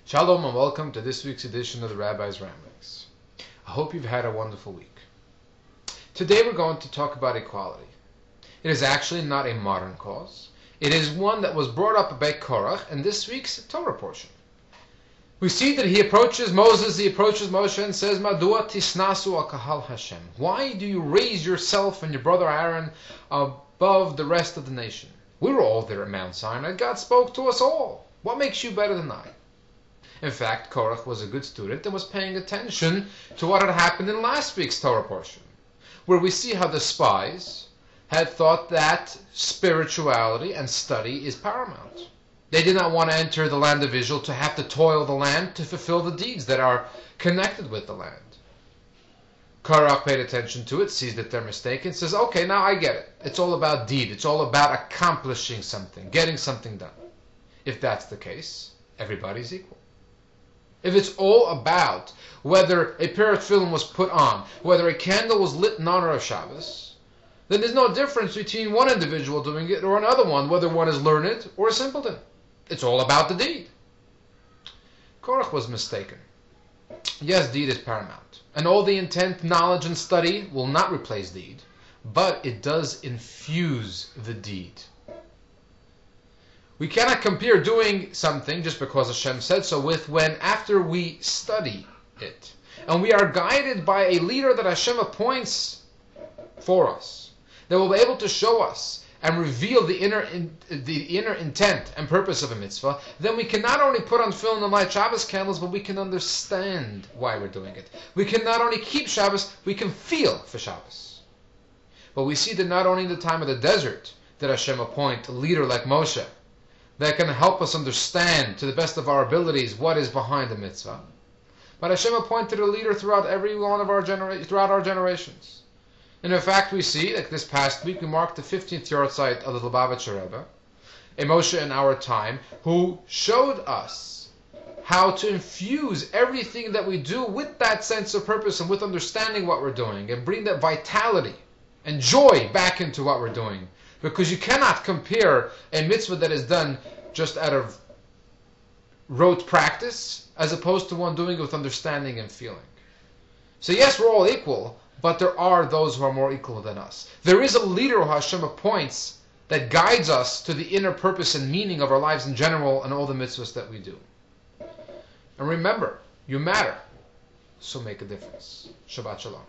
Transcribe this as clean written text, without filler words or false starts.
Shalom and welcome to this week's edition of the Rabbi's Ramblings. I hope you've had a wonderful week. Today we're going to talk about equality. It is actually not a modern cause. It is one that was brought up by Korach in this week's Torah portion. We see that he approaches Moses, he approaches Moshe and says, Madua tisnasu al kahal Hashem. Why do you raise yourself and your brother Aaron above the rest of the nation? We were all there at Mount Sinai. God spoke to us all. What makes you better than I? In fact, Korach was a good student and was paying attention to what had happened in last week's Torah portion, where we see how the spies had thought that spirituality and study is paramount. They did not want to enter the land of Israel to have to toil the land to fulfill the deeds that are connected with the land. Korach paid attention to it, sees that they're mistaken, says, okay, now I get it. It's all about deed. It's all about accomplishing something, getting something done. If that's the case, everybody's equal. If it's all about whether a pair of tefillin was put on, whether a candle was lit in honor of Shabbos, then there's no difference between one individual doing it or another one, whether one is learned or a simpleton. It's all about the deed. Korach was mistaken. Yes, deed is paramount, and all the intent, knowledge, and study will not replace deed, but it does infuse the deed. We cannot compare doing something just because Hashem said so with when after we study it, and we are guided by a leader that Hashem appoints for us, that will be able to show us and reveal the inner intent and purpose of a mitzvah, then we can not only put on tefillin and light Shabbos candles, but we can understand why we're doing it. We can not only keep Shabbos, we can feel for Shabbos. But we see that not only in the time of the desert did Hashem appoint a leader like Moshe, that can help us understand to the best of our abilities what is behind the mitzvah. But Hashem appointed a leader throughout every one of our generations. And in fact, we see, like this past week, we marked the 15th yahrzeit of the Lubavitcher Rebbe, a Moshe in our time, who showed us how to infuse everything that we do with that sense of purpose and with understanding what we're doing, and bring that vitality and joy back into what we're doing. Because you cannot compare a mitzvah that is done just out of rote practice as opposed to one doing it with understanding and feeling. So yes, we're all equal, but there are those who are more equal than us. There is a leader who Hashem appoints that guides us to the inner purpose and meaning of our lives in general and all the mitzvahs that we do. And remember, you matter, so make a difference. Shabbat Shalom.